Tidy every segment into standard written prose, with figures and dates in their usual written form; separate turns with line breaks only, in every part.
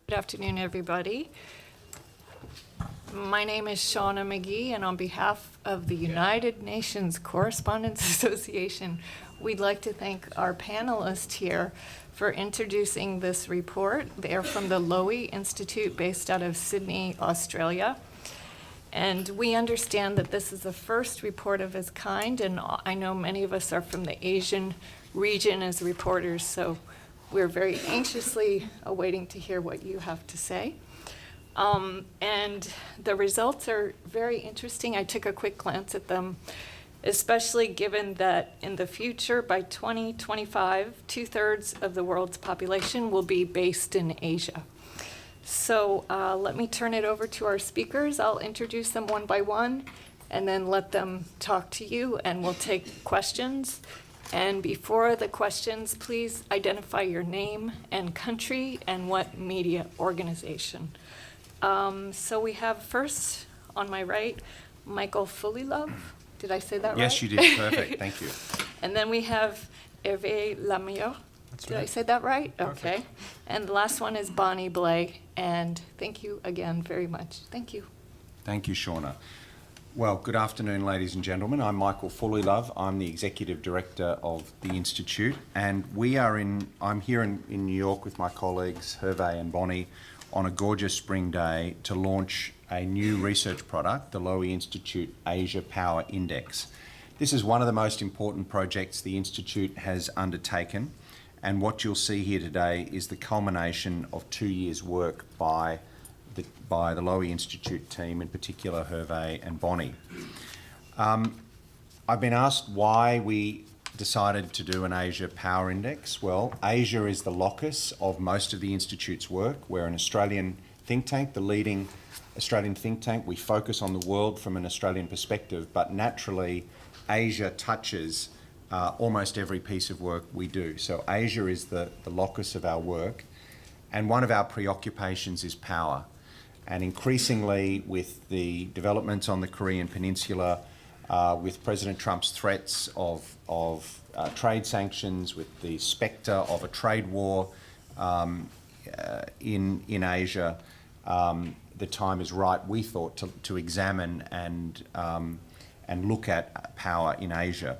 Good afternoon, everybody. My name is Shauna McGee, and on behalf of the United Nations Correspondents Association, we'd like to thank our panelists here for introducing this report. They're from the Lowy Institute based out of Sydney, Australia. And we understand that this is the first report of its kind, and I know many of us are from the Asian region as reporters, so we're very anxiously awaiting to hear what you have to say. And the results are very interesting. I took a quick glance at them, especially given that in the future, by 2025, 2/3 of the world's population will be based in Asia. So let me turn it over to our speakers. I'll introduce them one by one and then let them talk to you, and we'll take questions. And before the questions, please identify your name and country and what media organization. So we have first, on my right, Michael Fulilove. Did I say that right?
Yes, you did. Perfect. Thank you.
And then we have Hervé Lamieux. Did I say that right?
Perfect.
Okay. And the last one is Bonnie Blay. And thank you again very much. Thank you.
Thank you, Shauna. Well, good afternoon, ladies and gentlemen. I'm Michael Fulilove. I'm the Executive Director of the Institute, and I'm here in New York with my colleagues, Hervé and Bonnie, on a gorgeous spring day to launch a new research product, the Lowy Institute Asia Power Index. This is one of the most important projects the Institute has undertaken, and what you'll see here today is the culmination of 2 years' work by the Lowy Institute team, in particular Hervé and Bonnie. I've been asked why we decided to do an Asia Power Index. Well, Asia is the locus of most of the Institute's work. We're an Australian think tank, the leading Australian think tank. We focus on the world from an Australian perspective, but naturally Asia touches almost every piece of work we do. So Asia is the locus of our work, and one of our preoccupations is power. And increasingly, with the developments on the Korean Peninsula, with President Trump's threats of trade sanctions, with the spectre of a trade war in Asia, the time is right, we thought, to examine and look at power in Asia.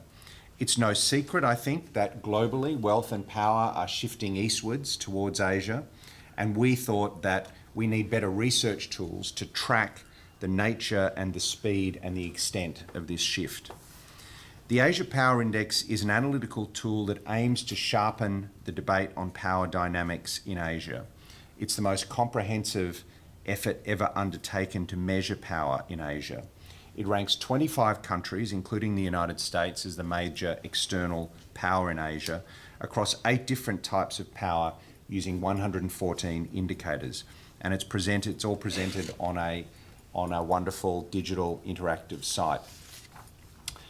It's no secret, I think, that globally wealth and power are shifting eastwards towards Asia, and we thought that we need better research tools to track the nature and the speed and the extent of this shift. The Asia Power Index is an analytical tool that aims to sharpen the debate on power dynamics in Asia. It's the most comprehensive effort ever undertaken to measure power in Asia. It ranks 25 countries, including the United States, as the major external power in Asia, across 8 different types of power using 114 indicators. And it's all presented on a wonderful digital interactive site.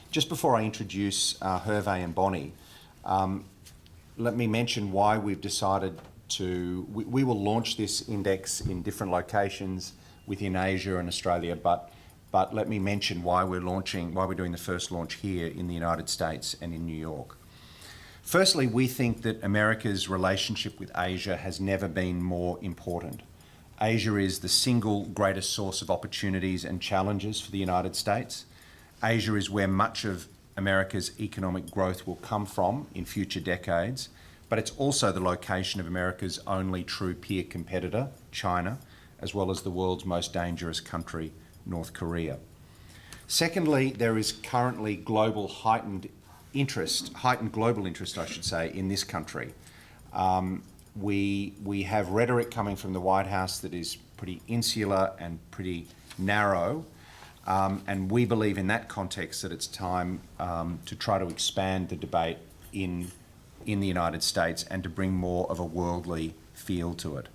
Just before I introduce Hervé and Bonnie, let me mention why we've decided we will launch this index in different locations within Asia and Australia, but let me mention why we're doing the first launch here in the United States and in New York. Firstly, we think that America's relationship with Asia has never been more important. Asia is the single greatest source of opportunities and challenges for the United States. Asia is where much of America's economic growth will come from in future decades, but it's also the location of America's only true peer competitor, China, as well as the world's most dangerous country, North Korea. Secondly, there is currently heightened global interest, I should say, in this country. We have rhetoric coming from the White House that is pretty insular and pretty narrow, and we believe in that context that it's time to try to expand the debate in the United States and to bring more of a worldly feel to it.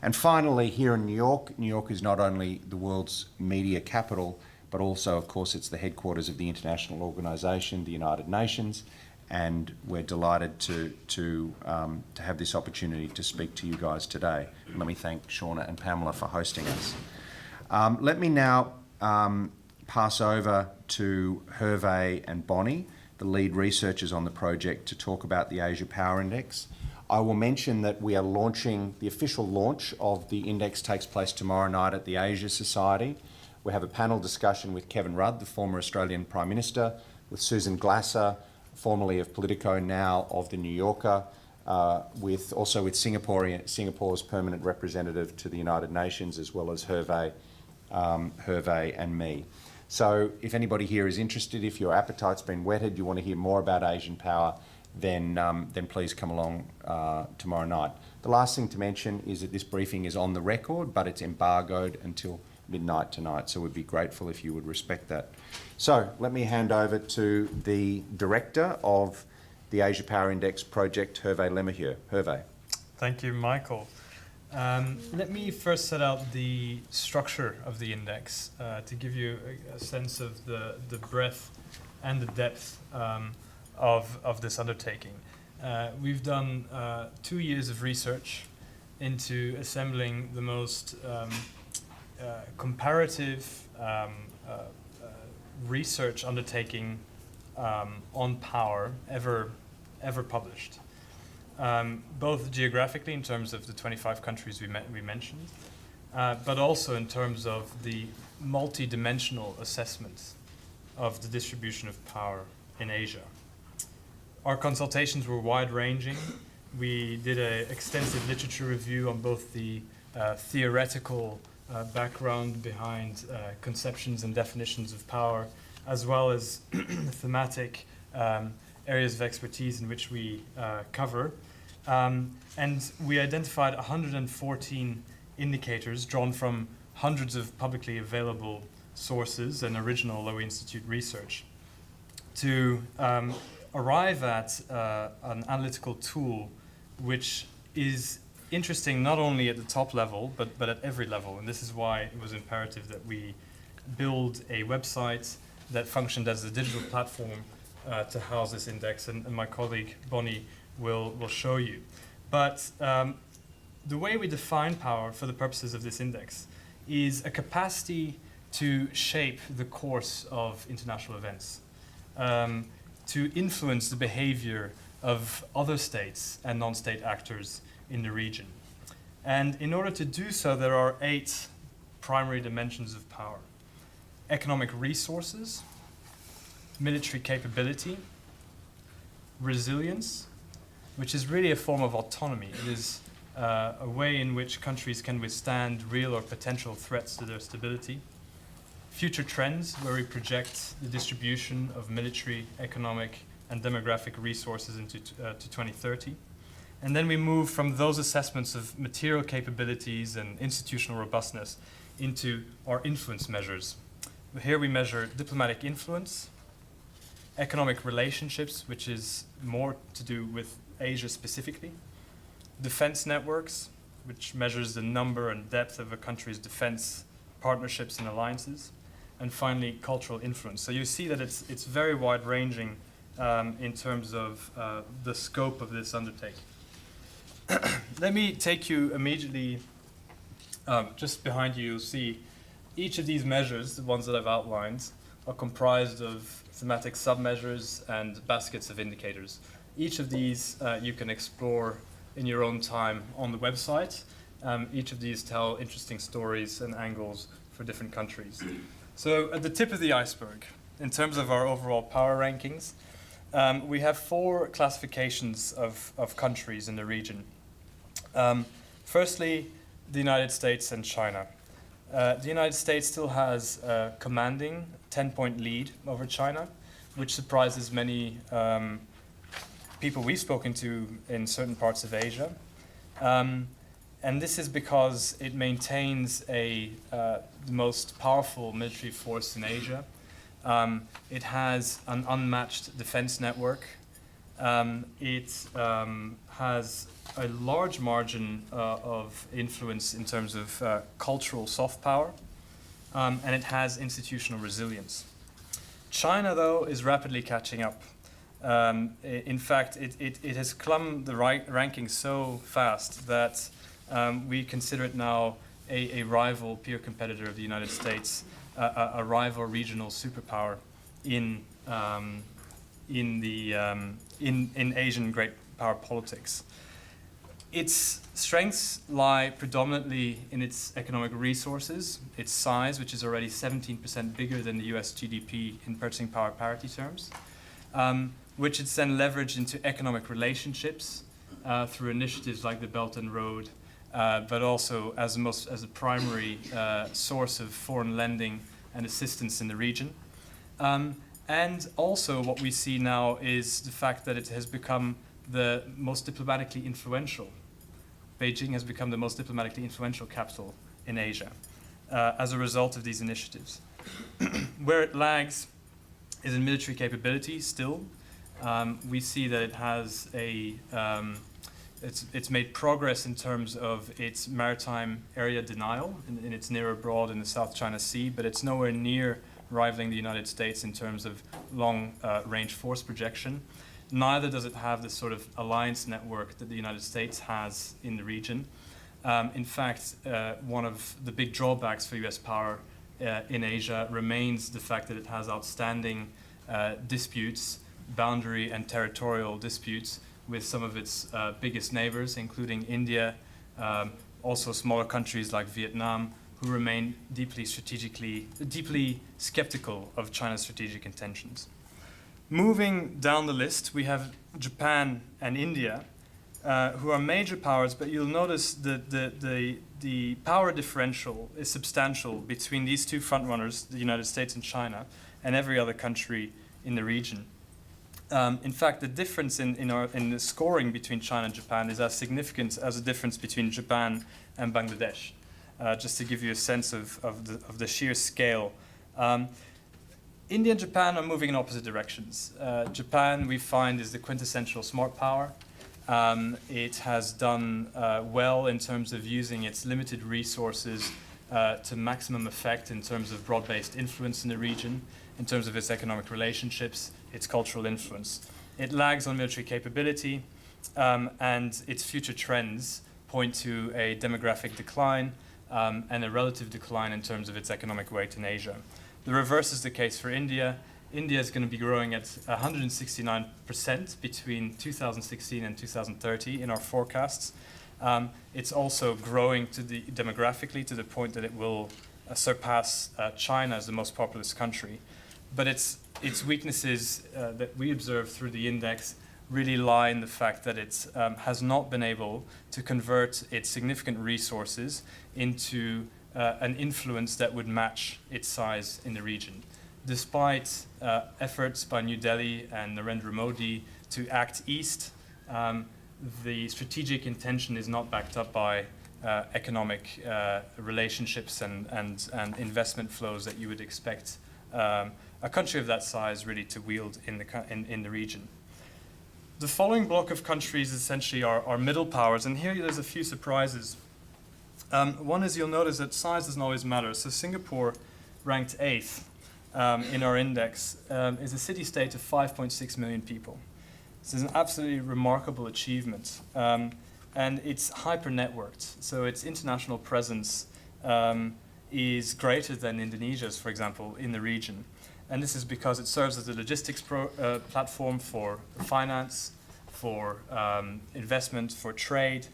And finally, here in New York is not only the world's media capital, but also, of course, it's the headquarters of the international organisation, the United Nations, and we're delighted to have this opportunity to speak to you guys today. Let me thank Shauna and Pamela for hosting us. Let me now pass over to Hervé and Bonnie, the lead researchers on the project, to talk about the Asia Power Index. I will mention that we are launching, the official launch of the index takes place tomorrow night at the Asia Society. We have a panel discussion with Kevin Rudd, the former Australian Prime Minister, with Susan Glasser, formerly of Politico, now of the New Yorker, with Singapore's permanent representative to the United Nations, as well as Hervé and me. So if anybody here is interested, if your appetite's been whetted, you want to hear more about Asian power, then please come along tomorrow night. The last thing to mention is that this briefing is on the record, but it's embargoed until midnight tonight, so we'd be grateful if you would respect that. So let me hand over to the director of the Asia Power Index project, Hervé Lemahieu. Hervé.
Thank you, Michael. Let me first set out the structure of the index to give you a sense of the breadth and the depth of this undertaking. We've done 2 years of research into assembling the most comparative research undertaking on power ever published. Both geographically in terms of the 25 countries we mentioned, but also in terms of the multi-dimensional assessment of the distribution of power in Asia. Our consultations were wide-ranging. We did an extensive literature review on both the theoretical background behind conceptions and definitions of power, as well as thematic areas of expertise in which we cover. And we identified 114 indicators drawn from hundreds of publicly available sources and original Lowy Institute research to arrive at an analytical tool which is interesting not only at the top level, but at every level. And this is why it was imperative that we build a website that functioned as a digital platform to house this index, and my colleague Bonnie will show you. But the way we define power for the purposes of this index is a capacity to shape the course of international events, to influence the behavior of other states and non-state actors in the region. And in order to do so, there are 8 primary dimensions of power: economic resources, military capability, resilience, which is really a form of autonomy. It is a way in which countries can withstand real or potential threats to their stability. Future trends, where we project the distribution of military, economic, and demographic resources into to 2030. And then we move from those assessments of material capabilities and institutional robustness into our influence measures. Here we measure diplomatic influence, economic relationships, which is more to do with Asia specifically, defense networks, which measures the number and depth of a country's defense partnerships and alliances, and finally cultural influence. So you see that it's very wide-ranging in terms of the scope of this undertaking. Let me take you immediately, just behind you, you'll see each of these measures, the ones that I've outlined, are comprised of thematic submeasures and baskets of indicators. Each of these you can explore in your own time on the website. Each of these tell interesting stories and angles for different countries. So at the tip of the iceberg, in terms of our overall power rankings, we have 4 classifications of countries in the region. Firstly, the United States and China. The United States still has a commanding 10-point lead over China, which surprises many people we've spoken to in certain parts of Asia. And this is because it maintains the most powerful military force in Asia. It has an unmatched defense network. It has a large margin of influence in terms of cultural soft power, and it has institutional resilience. China, though, is rapidly catching up. In fact, it has climbed the ranking so fast that we consider it now a rival peer competitor of the United States, a rival regional superpower in Asian great power politics. Its strengths lie predominantly in its economic resources, its size, which is already 17% bigger than the US GDP in purchasing power parity terms, which it's then leveraged into economic relationships through initiatives like the Belt and Road, but also as a primary source of foreign lending and assistance in the region. And also what we see now is the fact that it has become the most diplomatically influential. Beijing has become the most diplomatically influential capital in Asia as a result of these initiatives. Where it lags is in military capability still. We see that it has it's made progress in terms of its maritime area denial in its near abroad in the South China Sea, but it's nowhere near rivaling the United States in terms of long-range force projection. Neither does it have the sort of alliance network that the United States has in the region. In fact, one of the big drawbacks for US power in Asia remains the fact that it has outstanding disputes, boundary and territorial disputes with some of its biggest neighbors, including India, also smaller countries like Vietnam, who remain deeply skeptical of China's strategic intentions. Moving down the list, we have Japan and India, who are major powers, but you'll notice that the power differential is substantial between these two frontrunners, the United States and China, and every other country in the region. In fact, the difference in the scoring between China and Japan is as significant as the difference between Japan and Bangladesh, just to give you a sense of the sheer scale. India and Japan are moving in opposite directions. Japan, we find, is the quintessential smart power. It has done well in terms of using its limited resources to maximum effect in terms of broad-based influence in the region, in terms of its economic relationships, its cultural influence. It lags on military capability, and its future trends point to a demographic decline and a relative decline in terms of its economic weight in Asia. The reverse is the case for India. India is going to be growing at 169% between 2016 and 2030 in our forecasts. It's also growing demographically to the point that it will surpass China as the most populous country. But its weaknesses that we observe through the index really lie in the fact that it has not been able to convert its significant resources into an influence that would match its size in the region. Despite efforts by New Delhi and Narendra Modi to act east, the strategic intention is not backed up by economic relationships and investment flows that you would expect a country of that size really to wield in the region. The following block of countries essentially are middle powers, and here there's a few surprises. One is you'll notice that size doesn't always matter. So Singapore, ranked 8th in our index, is a city-state of 5.6 million people. This is an absolutely remarkable achievement. And it's hyper-networked, so its international presence is greater than Indonesia's, for example, in the region. And this is because it serves as a logistics platform for finance, for investment, for trade,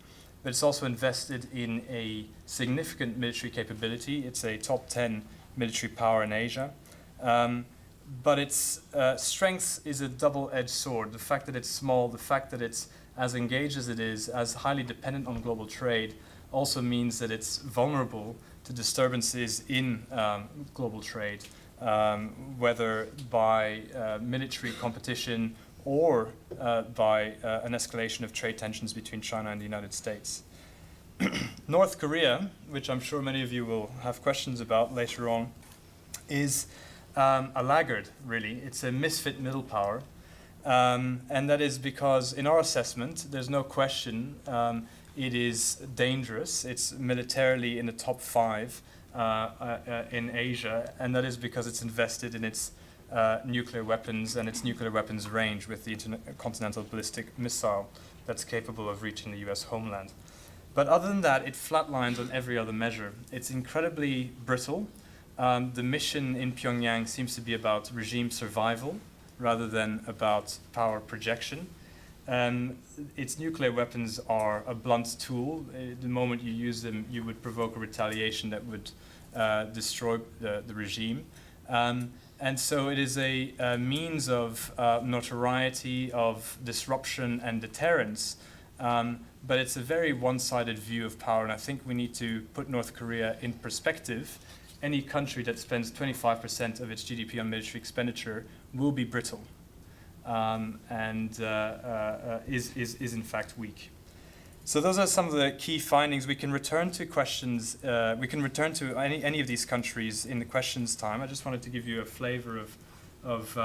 but it's also invested in a significant military capability. It's a top 10 military power in Asia. But its strength is a double-edged sword. The fact that it's small, the fact that it's as engaged as it is, as highly dependent on global trade, also means that it's vulnerable to disturbances in global trade, whether by military competition or by an escalation of trade tensions between China and the United States. North Korea, which I'm sure many of you will have questions about later on, is a laggard, really. It's a misfit middle power. And that is because, in our assessment, there's no question it is dangerous. It's militarily in the top 5 in Asia, and that is because it's invested in its nuclear weapons and its nuclear weapons range with the intercontinental ballistic missile that's capable of reaching the US homeland. But other than that, it flatlines on every other measure. It's incredibly brittle. The mission in Pyongyang seems to be about regime survival rather than about power projection. its nuclear weapons are a blunt tool. The moment you use them, you would provoke a retaliation that would destroy the regime. And so it is a means of notoriety, of disruption and deterrence. But it's a very one-sided view of power, and I think we need to put North Korea in perspective. Any country that spends 25% of its GDP on military expenditure will be brittle, and is in fact weak. So those are some of the key findings. We can return to questions. We can return to any of these countries in the questions time. I just wanted to give you a flavor of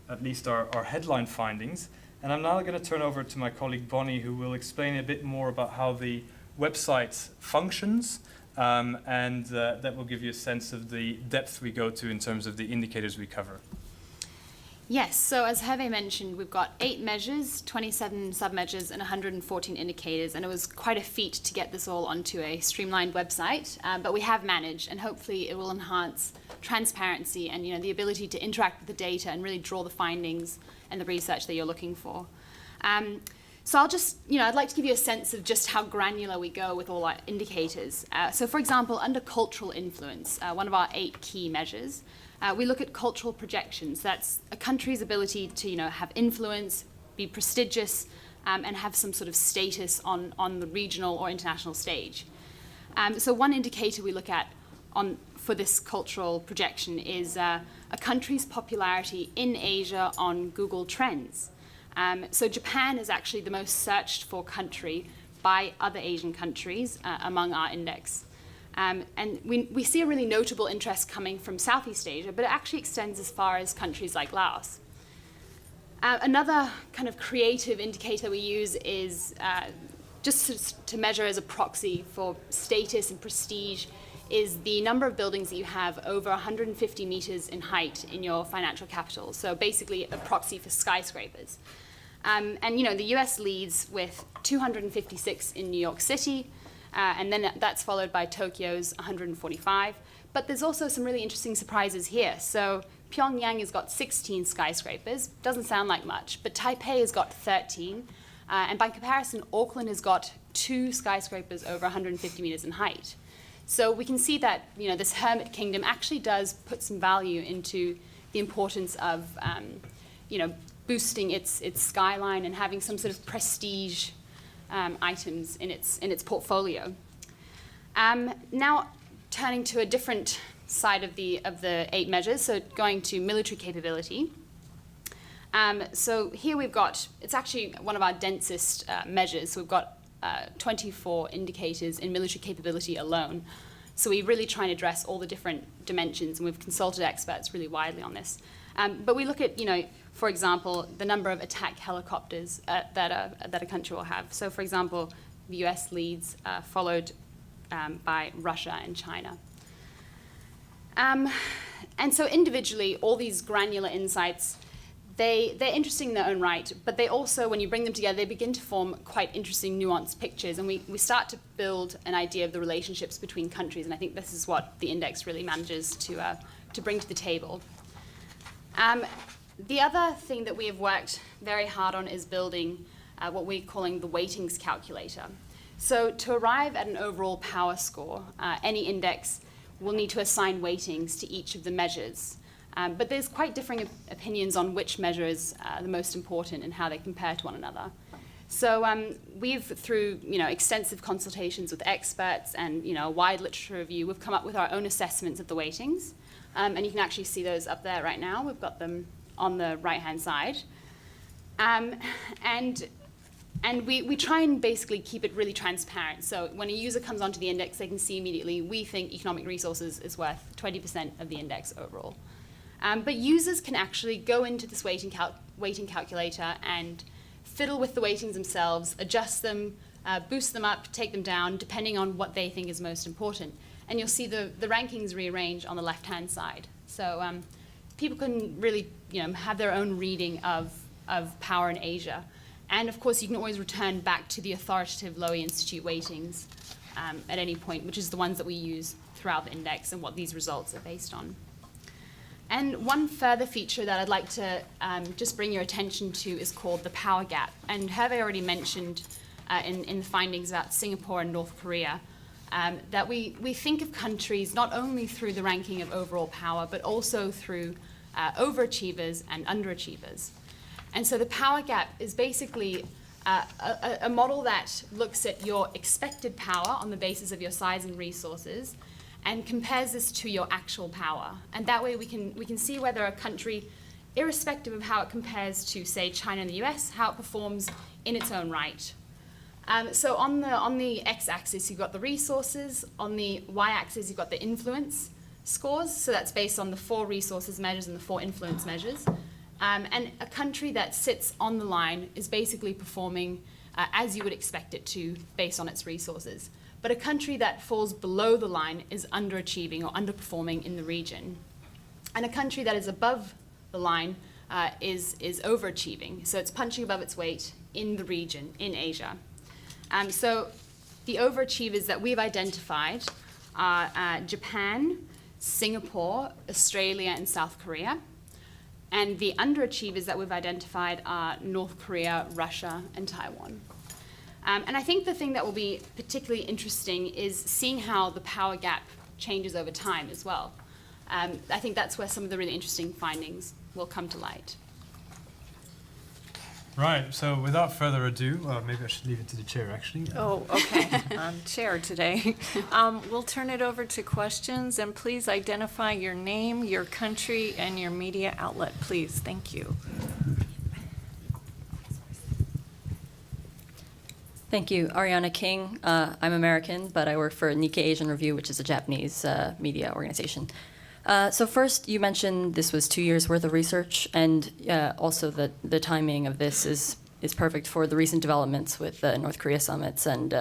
at least our headline findings. And I'm now going to turn over to my colleague Bonnie, who will explain a bit more about how the website functions, and that will give you a sense of the depth we go to in terms of the indicators we cover.
Yes, so as Hervé mentioned, we've got 8 measures, 27 sub-measures, and 114 indicators, and it was quite a feat to get this all onto a streamlined website, but we have managed, and hopefully it will enhance transparency and the ability to interact with the data and really draw the findings and the research that you're looking for. So I'll just, I'd like to give you a sense of just how granular we go with all our indicators. So for example, under cultural influence, one of our 8 key measures, we look at cultural projections. That's a country's ability to, have influence, be prestigious, and have some sort of status on the regional or international stage. So one indicator we look at for this cultural projection is a country's popularity in Asia on Google Trends. So Japan is actually the most searched for country by other Asian countries among our index. And we see a really notable interest coming from Southeast Asia, but it actually extends as far as countries like Laos. Another kind of creative indicator we use is just to measure as a proxy for status and prestige is the number of buildings that you have over 150 meters in height in your financial capital. So basically a proxy for skyscrapers. And the US leads with 256 in New York City, and then that's followed by Tokyo's 145. But there's also some really interesting surprises here. So Pyongyang has got 16 skyscrapers, doesn't sound like much, but Taipei has got 13. And by comparison, Auckland has got 2 skyscrapers over 150 meters in height. So we can see that this hermit kingdom actually does put some value into the importance of boosting its skyline and having some sort of prestige items in its portfolio. Now turning to a different side of the 8 measures, so going to military capability. So here we've got, it's actually one of our densest measures. So we've got 24 indicators in military capability alone. So we really try and address all the different dimensions, and we've consulted experts really widely on this. But we look at, for example, the number of attack helicopters that a country will have. So for example, the US leads, followed by Russia and China. And so individually, all these granular insights, they're interesting in their own right, but they also, when you bring them together, they begin to form quite interesting, nuanced pictures, and we start to build an idea of the relationships between countries, and I think this is what the index really manages to bring to the table. The other thing that we have worked very hard on is building what we're calling the weightings calculator. So to arrive at an overall power score, any index will need to assign weightings to each of the measures. But there's quite differing opinions on which measures are the most important and how they compare to one another. So we've, through extensive consultations with experts and a wide literature review, we've come up with our own assessments of the weightings. And you can actually see those up there right now. We've got them on the right-hand side. And we try and basically keep it really transparent. So when a user comes onto the index, they can see immediately, we think economic resources is worth 20% of the index overall. But users can actually go into this weighting calculator and fiddle with the weightings themselves, adjust them, boost them up, take them down, depending on what they think is most important. And you'll see the rankings rearrange on the left-hand side. So people can really have their own reading of power in Asia. And of course, you can always return back to the authoritative Lowy Institute weightings at any point, which is the ones that we use throughout the index and what these results are based on. And one further feature that I'd like to just bring your attention to is called the power gap. And Hervé already mentioned in the findings about Singapore and North Korea that we think of countries not only through the ranking of overall power, but also through overachievers and underachievers. And so the power gap is basically a model that looks at your expected power on the basis of your size and resources and compares this to your actual power. And that way we can see whether a country, irrespective of how it compares to, say, China and the US, how it performs in its own right. So on the x-axis, you've got the resources. On the y-axis, you've got the influence scores. So that's based on the 4 resources measures and the 4 influence measures. And a country that sits on the line is basically performing as you would expect it to based on its resources. But a country that falls below the line is underachieving or underperforming in the region. And a country that is above the line is overachieving. So it's punching above its weight in the region, in Asia. So the overachievers that we've identified are Japan, Singapore, Australia, and South Korea. And the underachievers that we've identified are North Korea, Russia, and Taiwan. And I think the thing that will be particularly interesting is seeing how the power gap changes over time as well. I think that's where some of the really interesting findings will come to light.
Right, so without further ado, maybe I should leave it to the chair actually.
Oh, okay. I'm chair today. We'll turn it over to questions, and please identify your name, your country, and your media outlet, please. Thank you.
Thank you. Ariana King. I'm American, but I work for Nikkei Asian Review, which is a Japanese media organization. So first, you mentioned this was 2 years' worth of research, and also that the timing of this is perfect for the recent developments with the North Korea summits and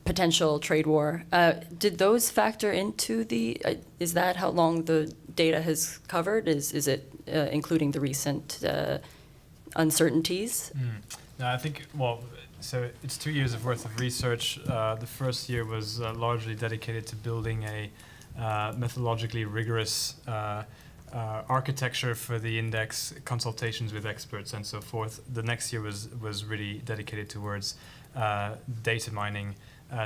potential trade war. Did those factor into the? Is that how long the data has covered? Is it including the recent uncertainties?
No, I think so it's 2 years of worth of research. The first year was largely dedicated to building a methodologically rigorous architecture for the index, consultations with experts, and so forth. The next year was really dedicated towards data mining,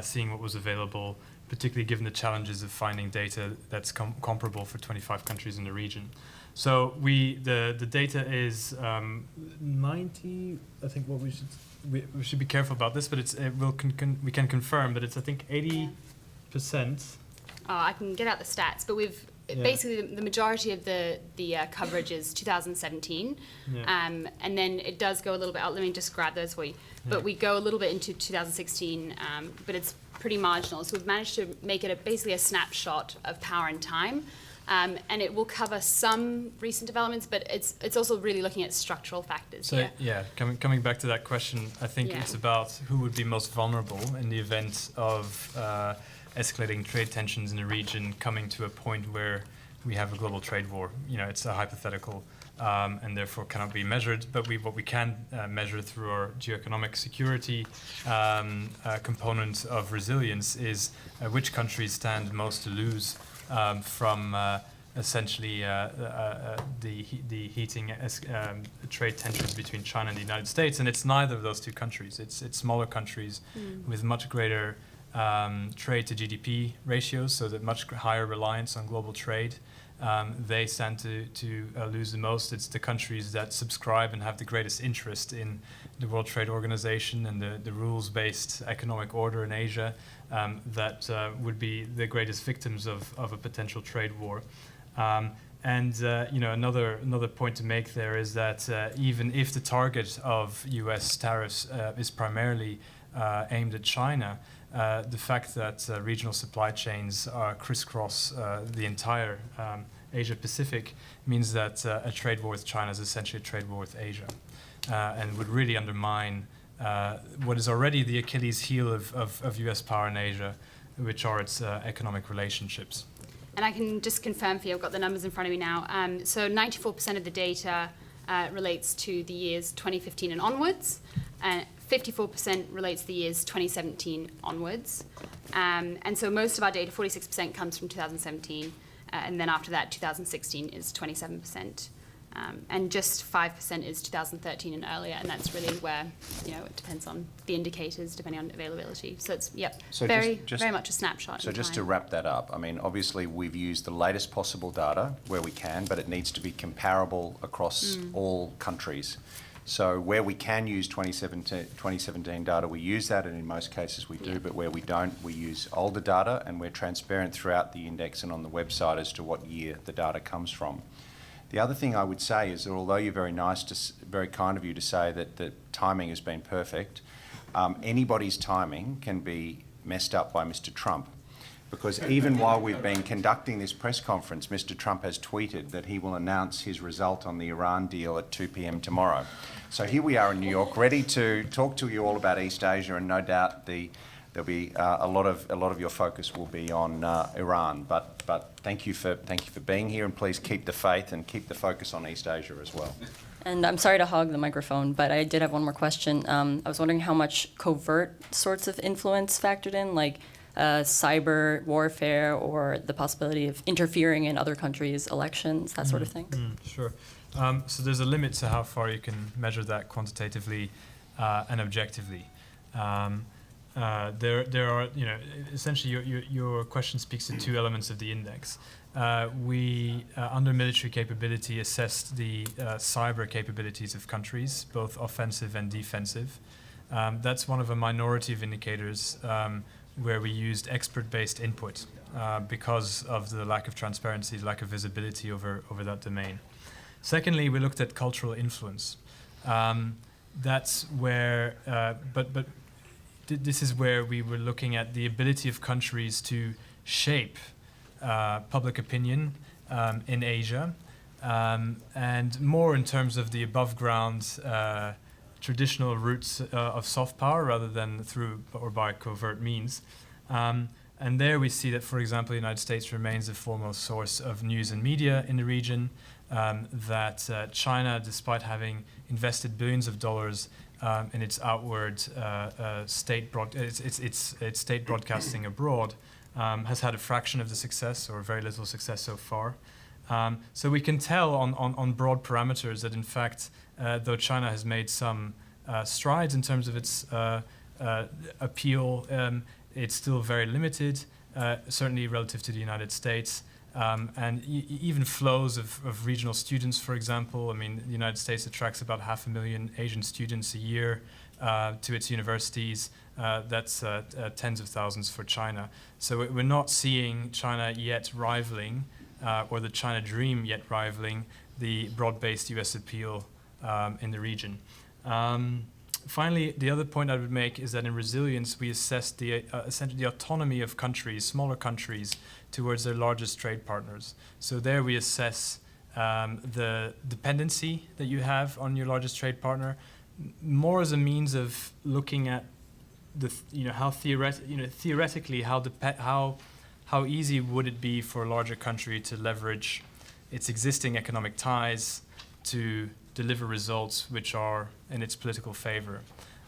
seeing what was available, particularly given the challenges of finding data that's comparable for 25 countries in the region. So the data is 90. I think what we should be careful about this, but we can confirm, but it's I think 80%.
I can get out the stats, but basically the majority of the coverage is 2017, and then it does go a little bit out. Let me just grab those for you. But we go a little bit into 2016, but it's pretty marginal. So we've managed to make it basically a snapshot of power and time, and it will cover some recent developments, but it's also really looking at structural factors.
So coming back to that question, I think it's about who would be most vulnerable in the event of escalating trade tensions in the region coming to a point where we have a global trade war. It's a hypothetical and therefore cannot be measured, but what we can measure through our geoeconomic security component of resilience is which countries stand most to lose from essentially the heating trade tensions between China and the United States, and it's neither of those two countries. It's smaller countries with much greater trade to GDP ratios, so that much higher reliance on global trade. They stand to lose the most. It's the countries that subscribe and have the greatest interest in the World Trade Organization and the rules-based economic order in Asia that would be the greatest victims of a potential trade war. Another point to make there is that even if the target of U.S. tariffs is primarily aimed at China, the fact that regional supply chains crisscross the entire Asia-Pacific means that a trade war with China is essentially a trade war with Asia, and would really undermine what is already the Achilles heel of U.S. power in Asia, which are its economic relationships.
And I can just confirm for you, I've got the numbers in front of me now. So 94% of the data relates to the years 2015 and onwards. 54% relates to the years 2017 onwards. And so most of our data, 46%, comes from 2017. and then after that, 2016 is 27%. And just 5% is 2013 and earlier, and that's really where, it depends on the indicators, depending on availability. So it's,
So
very
just-
very much a snapshot.
So
in
just to
time.
wrap that up, I mean, obviously we've used the latest possible data where we can, but it needs to be comparable across all countries. So where we can use 2017 data, we use that, and in most cases we do, but where we don't, we use older data, and we're transparent throughout the index and on the website as to what year the data comes from. The other thing I would say is that although you're very kind of you to say that the timing has been perfect, anybody's timing can be messed up by Mr. Trump. Because even while we've been conducting this press conference, Mr. Trump has tweeted that he will announce his result on the Iran deal at 2 p.m. tomorrow. So here we are in New York, ready to talk to you all about East Asia, and no doubt there'll be a lot of your focus will be on Iran. But thank you for being here, and please keep the faith and keep the focus on East Asia as well.
And I'm sorry to hog the microphone, but I did have one more question. I was wondering how much covert sorts of influence factored in, like cyber warfare or the possibility of interfering in other countries' elections, that sort of thing.
Sure. So there's a limit to how far you can measure that quantitatively and objectively. There are, essentially your question speaks to two elements of the index. We, under military capability, assessed the cyber capabilities of countries, both offensive and defensive. That's one of a minority of indicators where we used expert-based input because of the lack of transparency, lack of visibility over that domain. Secondly, we looked at cultural influence. That's where, this is where we were looking at the ability of countries to shape public opinion in Asia, and more in terms of the above-ground traditional routes of soft power rather than through or by covert means. And there we see that, for example, the United States remains the foremost source of news and media in the region, that China, despite having invested billions of dollars in its outward state broadcasting abroad, has had a fraction of the success or very little success so far. So we can tell on broad parameters that, in fact, though China has made some strides in terms of its appeal, it's still very limited, certainly relative to the United States. And even flows of regional students, for example. I mean, the United States attracts about 500,000 Asian students a year to its universities. That's tens of thousands for China. So we're not seeing China yet rivaling, or the China dream yet rivaling, the broad-based US appeal in the region. Finally, the other point I would make is that in resilience, we assessed the essentially the autonomy of countries, smaller countries, towards their largest trade partners. So there we assess the dependency that you have on your largest trade partner, more as a means of looking at how theoretically how easy would it be for a larger country to leverage its existing economic ties to deliver results which are in its political favor.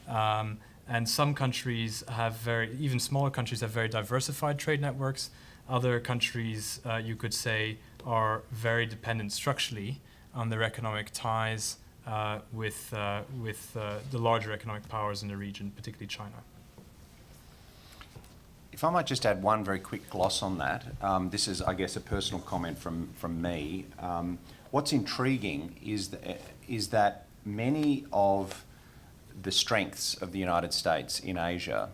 And some countries even smaller countries have very diversified trade networks. Other countries, you could say, are very dependent structurally on their economic ties with the larger economic powers in the region, particularly China.
If I might just add one very quick gloss on that, this is, I guess, a personal comment from me. What's intriguing is that many of the strengths of the United States in Asia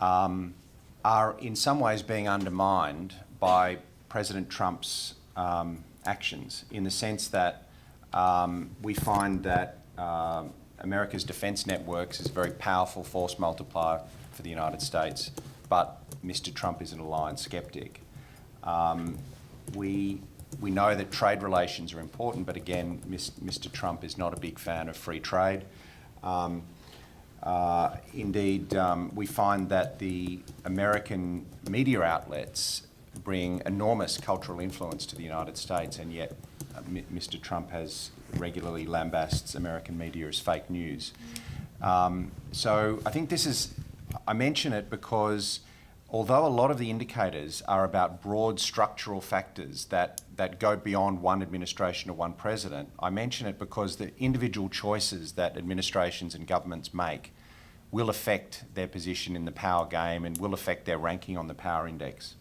are in some ways being undermined by President Trump's actions, in the sense that we find that America's defence networks is a very powerful force multiplier for the United States, but Mr. Trump is an alliance skeptic. We know that trade relations are important, but again, Mr. Trump is not a big fan of free trade. Indeed, we find that the American media outlets bring enormous cultural influence to the United States, and yet Mr. Trump has regularly lambasts American media as fake news. So I think I mention it because although a lot of the indicators are about broad structural factors that go beyond one administration or one president, I mention it because the individual choices that administrations and governments make will affect their position in the power game and will affect their ranking on the power index.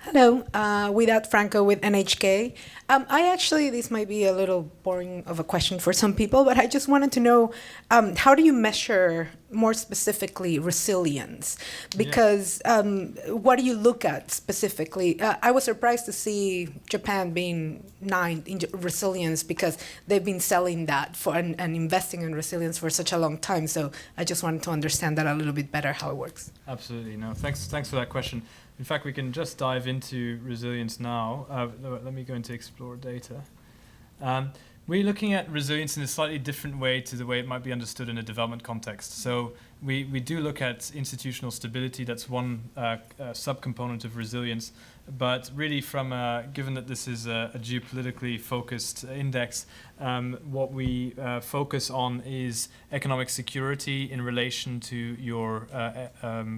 Hello, Without Franco with NHK. This might be a little boring of a question for some people, but I just wanted to know, how do you measure more specifically resilience? Because what do you look at specifically? I was surprised to see Japan being 9 in resilience because they've been selling that for and investing in resilience for such a long time. So I just wanted to understand that a little bit better, how it works.
Absolutely. No, thanks for that question. In fact, we can just dive into resilience now. Let me go into explore data. We're looking at resilience in a slightly different way to the way it might be understood in a development context. So we do look at institutional stability. That's one subcomponent of resilience. But really given that this is a geopolitically focused index, what we focus on is economic security in relation to your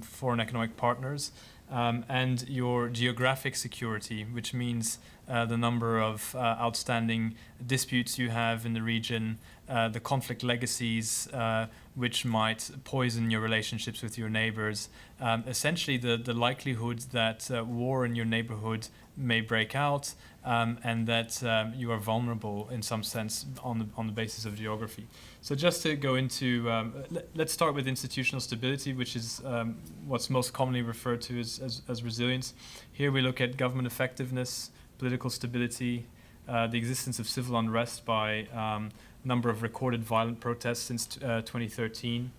foreign economic partners. And your geographic security, which means the number of outstanding disputes you have in the region, the conflict legacies which might poison your relationships with your neighbors, essentially the likelihood that war in your neighborhood may break out, and that you are vulnerable in some sense on the basis of geography. So just to go into, let's start with institutional stability, which is what's most commonly referred to as resilience. Here we look at government effectiveness, political stability, the existence of civil unrest by number of recorded violent protests since 2013,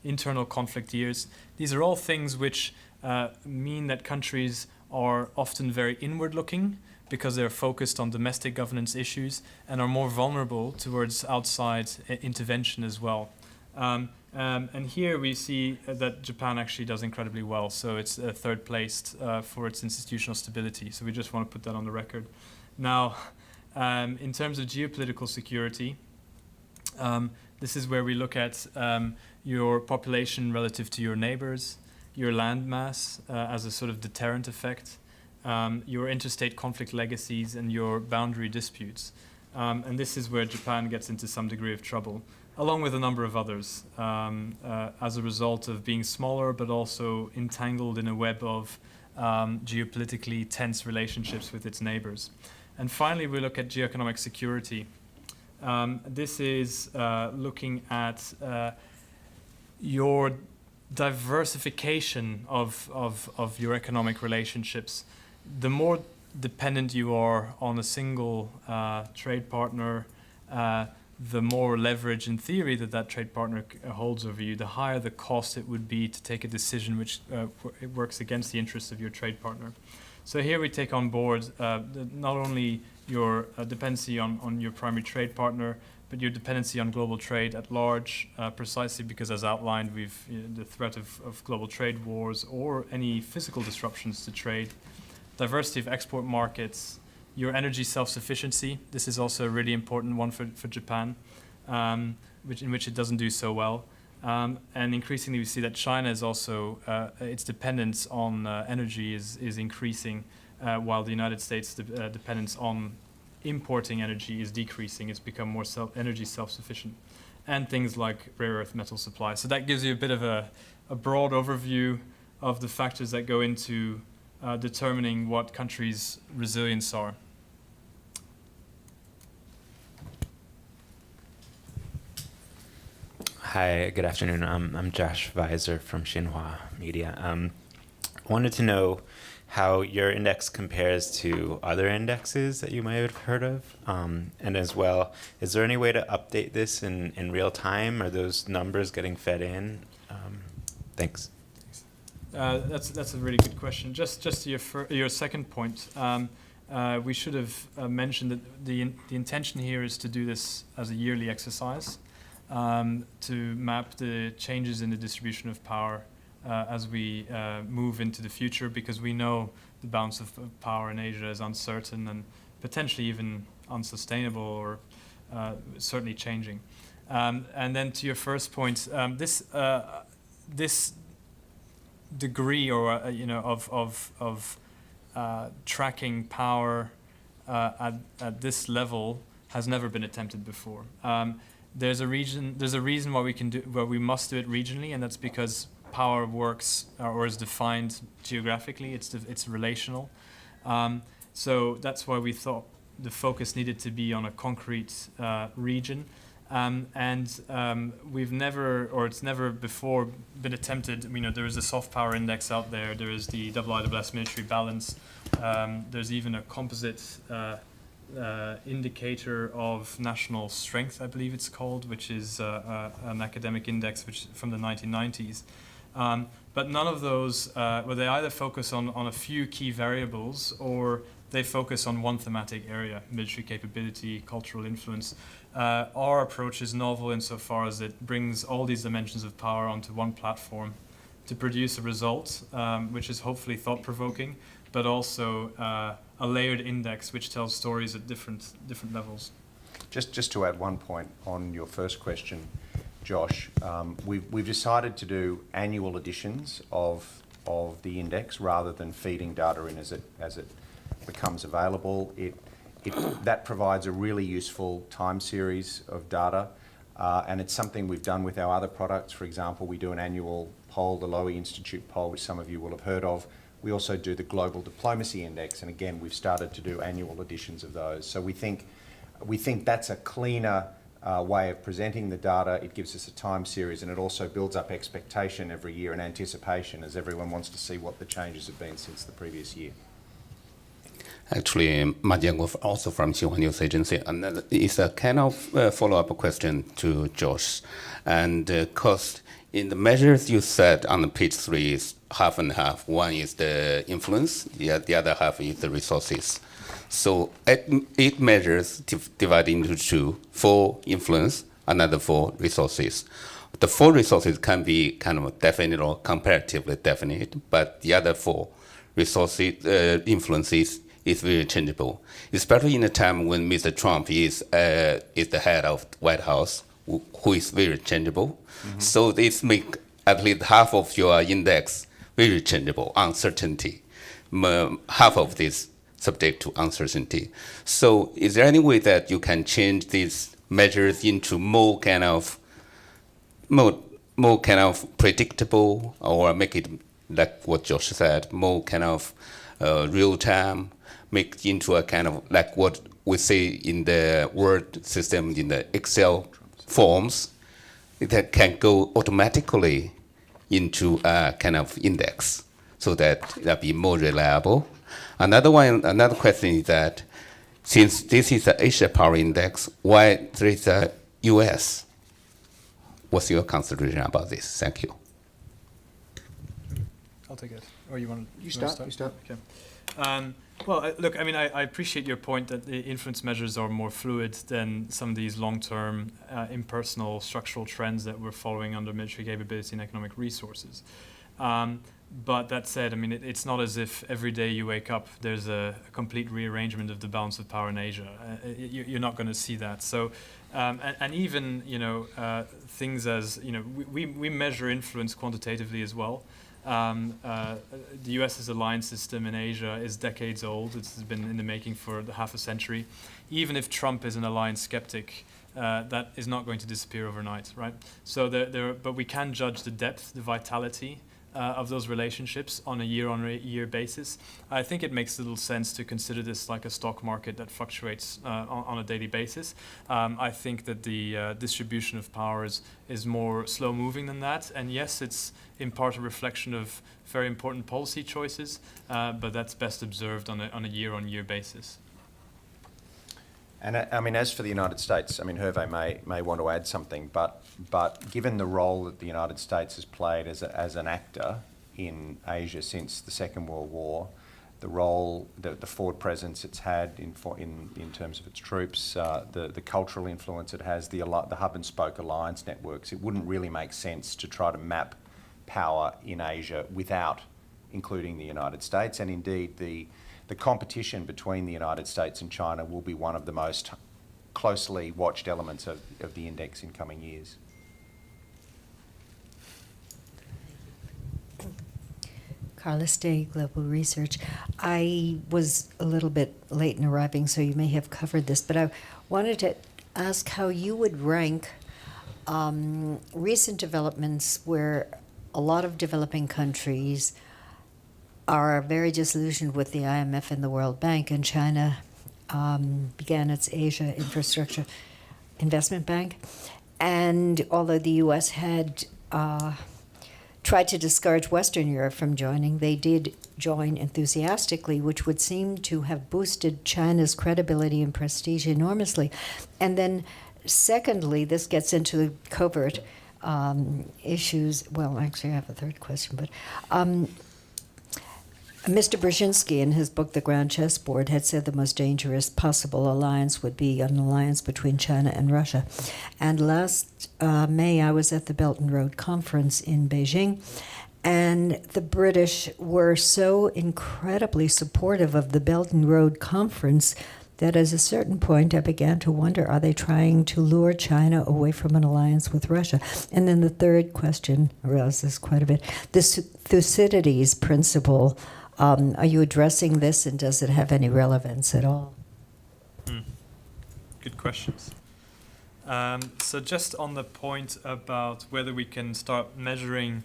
internal conflict years. These are all things which mean that countries are often very inward-looking because they're focused on domestic governance issues and are more vulnerable towards outside intervention as well. And here we see that Japan actually does incredibly well. So it's third placed for its institutional stability. So we just want to put that on the record. Now, in terms of geopolitical security, this is where we look at your population relative to your neighbors, your land mass as a sort of deterrent effect, your interstate conflict legacies, and your boundary disputes. And this is where Japan gets into some degree of trouble, along with a number of others, as a result of being smaller but also entangled in a web of geopolitically tense relationships with its neighbors. And finally, we look at geoeconomic security. This is looking at your diversification of your economic relationships. The more dependent you are on a single trade partner, the more leverage in theory that trade partner holds over you, the higher the cost it would be to take a decision which works against the interests of your trade partner. So here we take on board not only your dependency on your primary trade partner, but your dependency on global trade at large, precisely because, as outlined, the threat of global trade wars or any physical disruptions to trade, diversity of export markets, your energy self-sufficiency. This is also a really important one for Japan, in which it doesn't do so well. And increasingly we see that China is also, its dependence on energy is increasing, while the United States' dependence on importing energy is decreasing. It's become more energy self-sufficient. And things like rare earth metal supply. So that gives you a bit of a broad overview of the factors that go into determining what countries' resilience are.
Hi, good afternoon. I'm Josh Weiser from Xinhua Media. Wanted to know how your index compares to other indexes that you might have heard of, and as well, is there any way to update this in real time? Are those numbers getting fed in? Thanks.
That's a really good question. Just to your second point, we should have mentioned that the intention here is to do this as a yearly exercise, to map the changes in the distribution of power as we move into the future, because we know the balance of power in Asia is uncertain and potentially even unsustainable, or certainly changing. And then to your first point, this degree or of tracking power at this level has never been attempted before. There's a reason why we must do it regionally, and that's because power works or is defined geographically. It's relational. So that's why we thought the focus needed to be on a concrete region. We've never, or it's never before been attempted. There is a soft power index out there. There is the IISS military balance. There's even a composite indicator of national strength, I believe it's called, which is an academic index which from the 1990s. But none of those, well, they either focus on a few key variables or they focus on one thematic area: military capability, cultural influence. Our approach is novel insofar as it brings all these dimensions of power onto one platform to produce a result which is hopefully thought-provoking, but also a layered index which tells stories at different levels.
Just to add one point on your first question, Josh, we've decided to do annual editions of the index rather than feeding data in as it becomes available. That provides a really useful time series of data, and it's something we've done with our other products. For example, we do an annual poll, the Lowy Institute poll, which some of you will have heard of. We also do the Global Diplomacy Index, and again, we've started to do annual editions of those. So we think that's a cleaner way of presenting the data. It gives us a time series, and it also builds up expectation every year and anticipation as everyone wants to see what the changes have been since the previous year.
Actually, Ma Jianguo, also from Xinhua News Agency, and it's a kind of follow-up question to Josh. And because in the measures you said on page 3 is half and half. One is the influence, the other half is the resources. So 8 measures divided into 2, 4 influence, another 4 resources. The 4 resources can be kind of definite or comparatively definite, but the other 4 resources, influences, is very changeable, especially in a time when Mr. Trump is the head of the White House, who is very changeable. Mm-hmm. So this make at least half of your index very changeable, uncertainty. Half of this subject to uncertainty. So is there any way that you can change these measures into more kind of predictable, or make it like what Josh said, more kind of real time, make it into a kind of like what we say in the Word system, in the Excel forms, that can go automatically into a kind of index, so that it'll be more reliable. Another question is that since this is the Asia Power Index, why there is a US? What's your consideration about this? Thank you.
I'll take it. Or you want to?
You start.
Okay. Well, look, I mean, I appreciate your point that the influence measures are more fluid than some of these long-term, impersonal structural trends that we're following under military capability and economic resources. But that said, I mean, it's not as if every day you wake up there's a complete rearrangement of the balance of power in Asia. You're not going to see that. So, and even, things as, we measure influence quantitatively as well. The US's alliance system in Asia is decades old. It's been in the making for half a century. Even if Trump is an alliance skeptic, that is not going to disappear overnight, right? So but we can judge the depth, the vitality of those relationships on a year-on-year basis. I think it makes little sense to consider this like a stock market that fluctuates on a daily basis. I think that the distribution of power is more slow-moving than that. And yes, it's in part a reflection of very important policy choices, but that's best observed on a year-on-year basis.
And I mean, as for the United States, I mean, Hervé may want to add something, but given the role that the United States has played as an actor in Asia since the Second World War, the role, the forward presence it's had in terms of its troops, the cultural influence it has, the hub and spoke alliance networks, it wouldn't really make sense to try to map power in Asia without including the United States. And indeed, the competition between the United States and China will be one of the most closely watched elements of the index in coming years.
Carlos Day, Global Research. I was a little bit late in arriving, so you may have covered this, but I wanted to ask how you would rank recent developments where a lot of developing countries are very disillusioned with the IMF and the World Bank, and China began its Asia Infrastructure Investment Bank. And although the U.S. had tried to discourage Western Europe from joining, they did join enthusiastically, which would seem to have boosted China's credibility and prestige enormously. And then, secondly, this gets into the covert issues. Well, actually, I have a third question, but Mr. Brzezinski, in his book, The Grand Chessboard, had said the most dangerous possible alliance would be an alliance between China and Russia. And last May, I was at the Belt and Road Conference in Beijing, and the British were so incredibly supportive of the Belt and Road Conference that at a certain point I began to wonder, are they trying to lure China away from an alliance with Russia? And then the third question, I realize this is quite a bit, the Thucydides principle. Are you addressing this, and does it have any relevance at all?
Good questions. So just on the point about whether we can start measuring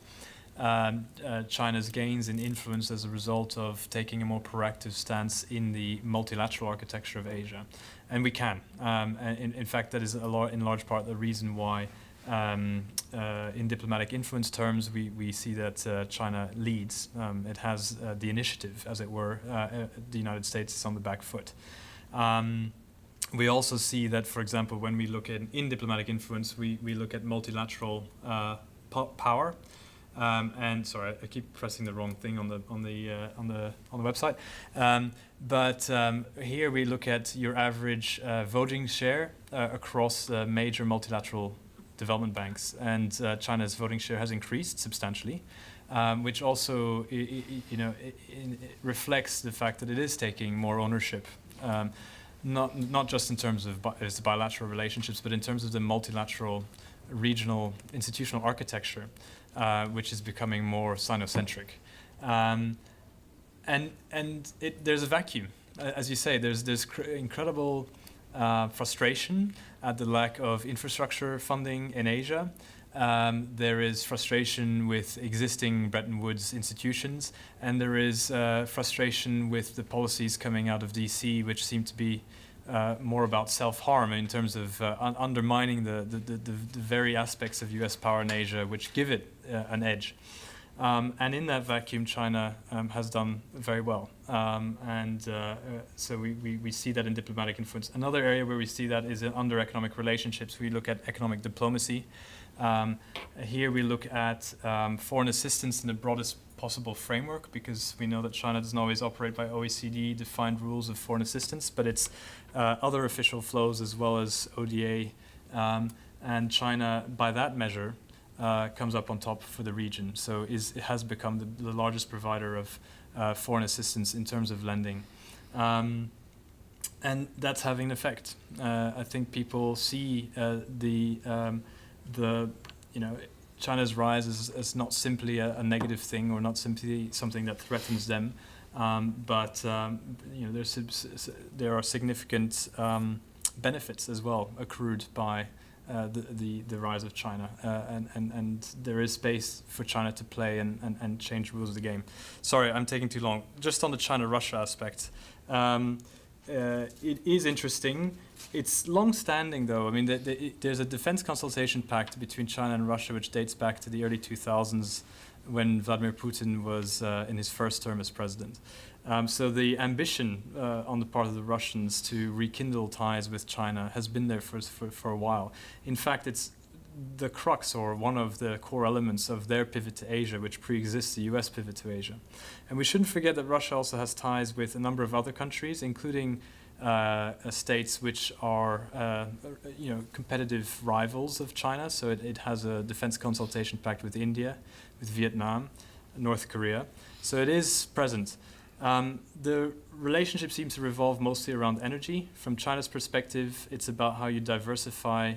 China's gains in influence as a result of taking a more proactive stance in the multilateral architecture of Asia. And we can. In fact, that is in large part the reason why in diplomatic influence terms, we see that China leads. It has the initiative, as it were. The United States is on the back foot. We also see that, for example, when we look at in diplomatic influence, we look at multilateral power. And sorry, I keep pressing the wrong thing on the website. But here we look at your average voting share across major multilateral development banks, and China's voting share has increased substantially, which also reflects the fact that it is taking more ownership, not just in terms of its bilateral relationships, but in terms of the multilateral regional institutional architecture, which is becoming more Sinocentric. And there's a vacuum, as you say. There's incredible frustration at the lack of infrastructure funding in Asia. There is frustration with existing Bretton Woods institutions, and there is frustration with the policies coming out of DC, which seem to be more about self-harm in terms of undermining the very aspects of US power in Asia which give it an edge. And in that vacuum, China has done very well. So we see that in diplomatic influence. Another area where we see that is under economic relationships. We look at economic diplomacy. Here we look at foreign assistance in the broadest possible framework, because we know that China doesn't always operate by OECD-defined rules of foreign assistance, but it's other official flows as well as ODA. And China, by that measure, comes up on top for the region. So it has become the largest provider of foreign assistance in terms of lending. And that's having an effect. I think people see China's rise as not simply a negative thing, or not simply something that threatens them, but there are significant benefits as well accrued by the rise of China, and there is space for China to play and change rules of the game. Sorry, I'm taking too long. Just on the China-Russia aspect, it is interesting. It's long-standing, though. I mean, there's a defense consultation pact between China and Russia which dates back to the early 2000s, when Vladimir Putin was in his first term as president. So the ambition on the part of the Russians to rekindle ties with China has been there for a while. In fact, it's the crux, or one of the core elements of their pivot to Asia, which pre-exists the US pivot to Asia. And we shouldn't forget that Russia also has ties with a number of other countries, including states which are competitive rivals of China. So it has a defense consultation pact with India, with Vietnam, North Korea. So it is present. The relationship seems to revolve mostly around energy. From China's perspective, it's about how you diversify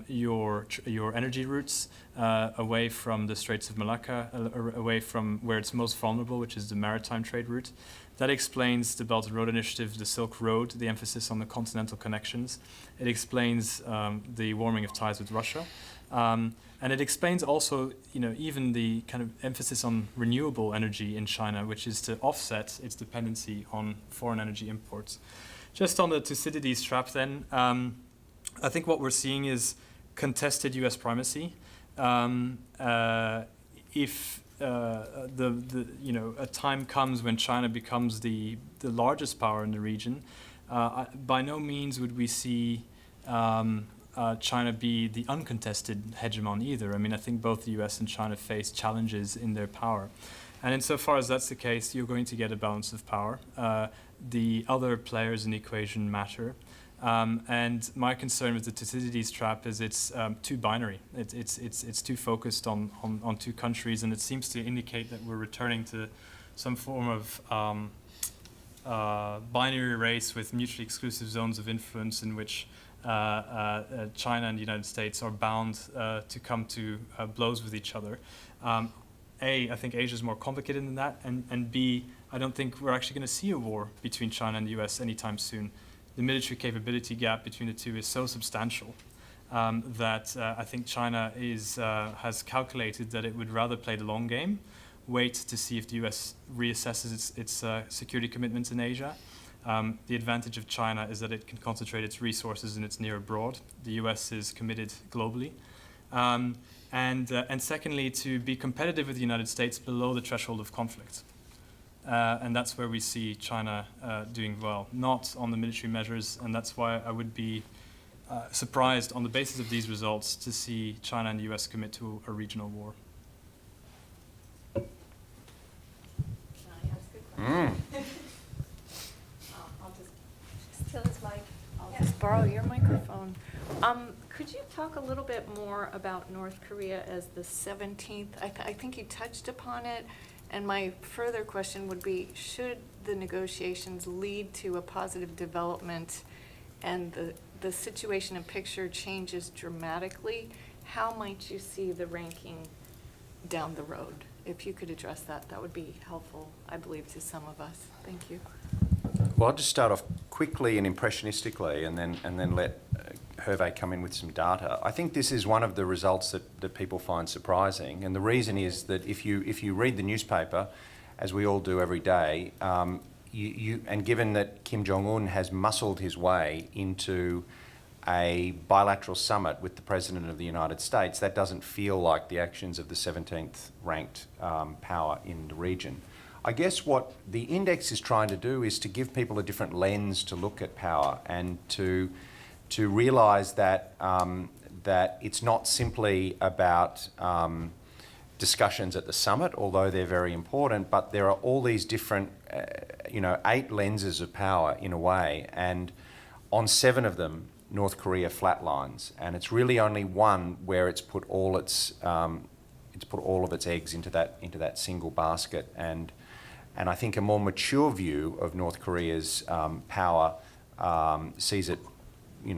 your energy routes away from the Straits of Malacca, away from where it's most vulnerable, which is the maritime trade route. That explains the Belt and Road Initiative, the Silk Road, the emphasis on the continental connections. It explains the warming of ties with Russia. And it explains also, even the kind of emphasis on renewable energy in China, which is to offset its dependency on foreign energy imports. Just on the Thucydides trap then, I think what we're seeing is contested U.S. primacy. If a time comes when China becomes the largest power in the region, by no means would we see China be the uncontested hegemon either. I mean, I think both the US and China face challenges in their power. And insofar as that's the case, you're going to get a balance of power. The other players in the equation matter. And my concern with the Thucydides trap is it's too binary. It's too focused on two countries, and it seems to indicate that we're returning to some form of binary race with mutually exclusive zones of influence in which China and the United States are bound to come to blows with each other. I think Asia is more complicated than that, and B, I don't think we're actually going to see a war between China and the US anytime soon. The military capability gap between the two is so substantial that I think China has calculated that it would rather play the long game, wait to see if the US reassesses its security commitments in Asia. The advantage of China is that it can concentrate its resources in its near abroad. The US is committed globally. And secondly, to be competitive with the United States below the threshold of conflict. And that's where we see China doing well, not on the military measures, and that's why I would be surprised on the basis of these results to see China and the US commit to a regional war.
Can I ask a question? I'll just steal his mic. I'll just borrow your microphone. Could you talk a little bit more about North Korea as the 17th? I think you touched upon it. And my further question would be, should the negotiations lead to a positive development and the situation and picture changes dramatically, how might you see the ranking down the road? If you could address that, that would be helpful, I believe, to some of us. Thank you.
Well, I'll just start off quickly and impressionistically and then let Hervé come in with some data. I think this is one of the results that people find surprising, and the reason is that if you read the newspaper, as we all do every day, and given that Kim Jong-un has muscled his way into a bilateral summit with the President of the United States, that doesn't feel like the actions of the 17th ranked power in the region. I guess what the index is trying to do is to give people a different lens to look at power and to realise that that it's not simply about discussions at the summit, although they're very important, but there are all these different, 8 lenses of power in a way, and on 7 of them, North Korea flatlines, and it's really only one where it's put all of its eggs into that single basket, and I think a more mature view of North Korea's power sees it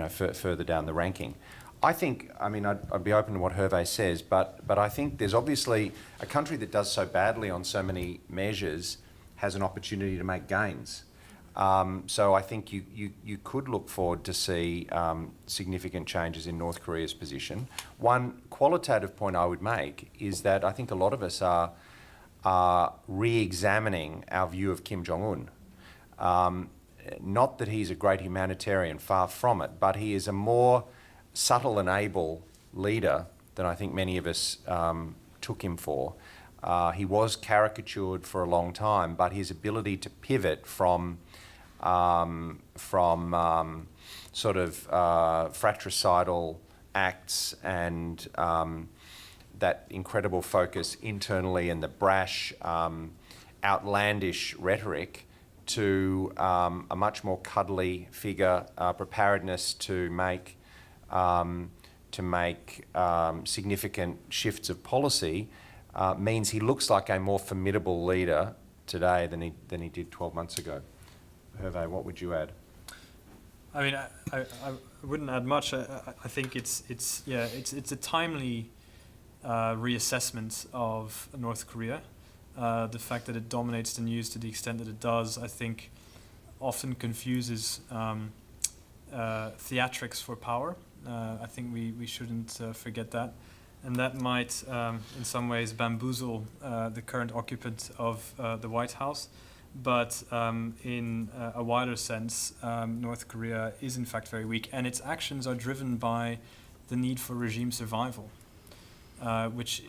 further down the ranking. I'd be open to what Hervé says, but I think there's obviously a country that does so badly on so many measures has an opportunity to make gains. So I think you could look forward to see significant changes in North Korea's position. One qualitative point I would make is that I think a lot of us are re-examining our view of Kim Jong-un. Not that he's a great humanitarian, far from it, but he is a more subtle and able leader than I think many of us took him for. He was caricatured for a long time, but his ability to pivot from sort of fratricidal acts and that incredible focus internally and the brash, outlandish rhetoric to a much more cuddly figure, preparedness to make significant shifts of policy means he looks like a more formidable leader today than he did 12 months ago. Hervé, what would you add?
I mean, I wouldn't add much. I think it's a timely reassessment of North Korea. The fact that it dominates the news to the extent that it does, I think, often confuses theatrics for power. I think we shouldn't forget that. And that might, in some ways, bamboozle the current occupant of the White House. But in a wider sense, North Korea is in fact very weak, and its actions are driven by the need for regime survival, which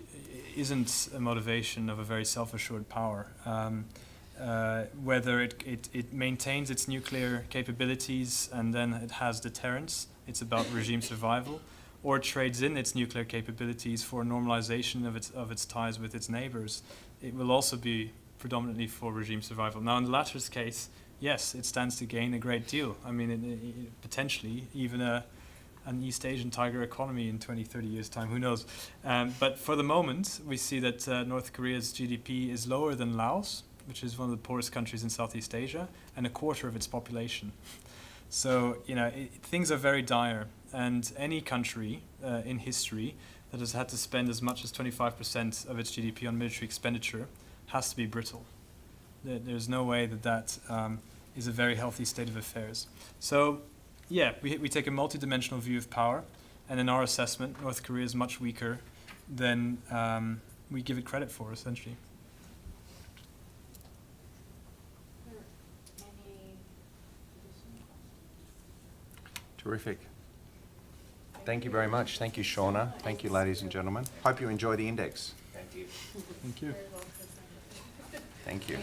isn't a motivation of a very self-assured power. Whether it maintains its nuclear capabilities and then it has deterrence, it's about regime survival, or it trades in its nuclear capabilities for normalization of its ties with its neighbors, it will also be predominantly for regime survival. Now, in the latter's case, yes, it stands to gain a great deal. I mean, potentially even an East Asian tiger economy in 20, 30 years' time, who knows? But for the moment, we see that North Korea's GDP is lower than Laos, which is one of the poorest countries in Southeast Asia, and a quarter of its population. So, things are very dire, and any country in history that has had to spend as much as 25% of its GDP on military expenditure has to be brittle. There's no way that is a very healthy state of affairs. So, yeah, we take a multidimensional view of power, and in our assessment, North Korea is much weaker than we give it credit for, essentially.
Terrific. Thank you very much. Thank you, Shauna. Thank you, ladies and gentlemen. Hope you enjoy the index.
Thank you.
Thank you.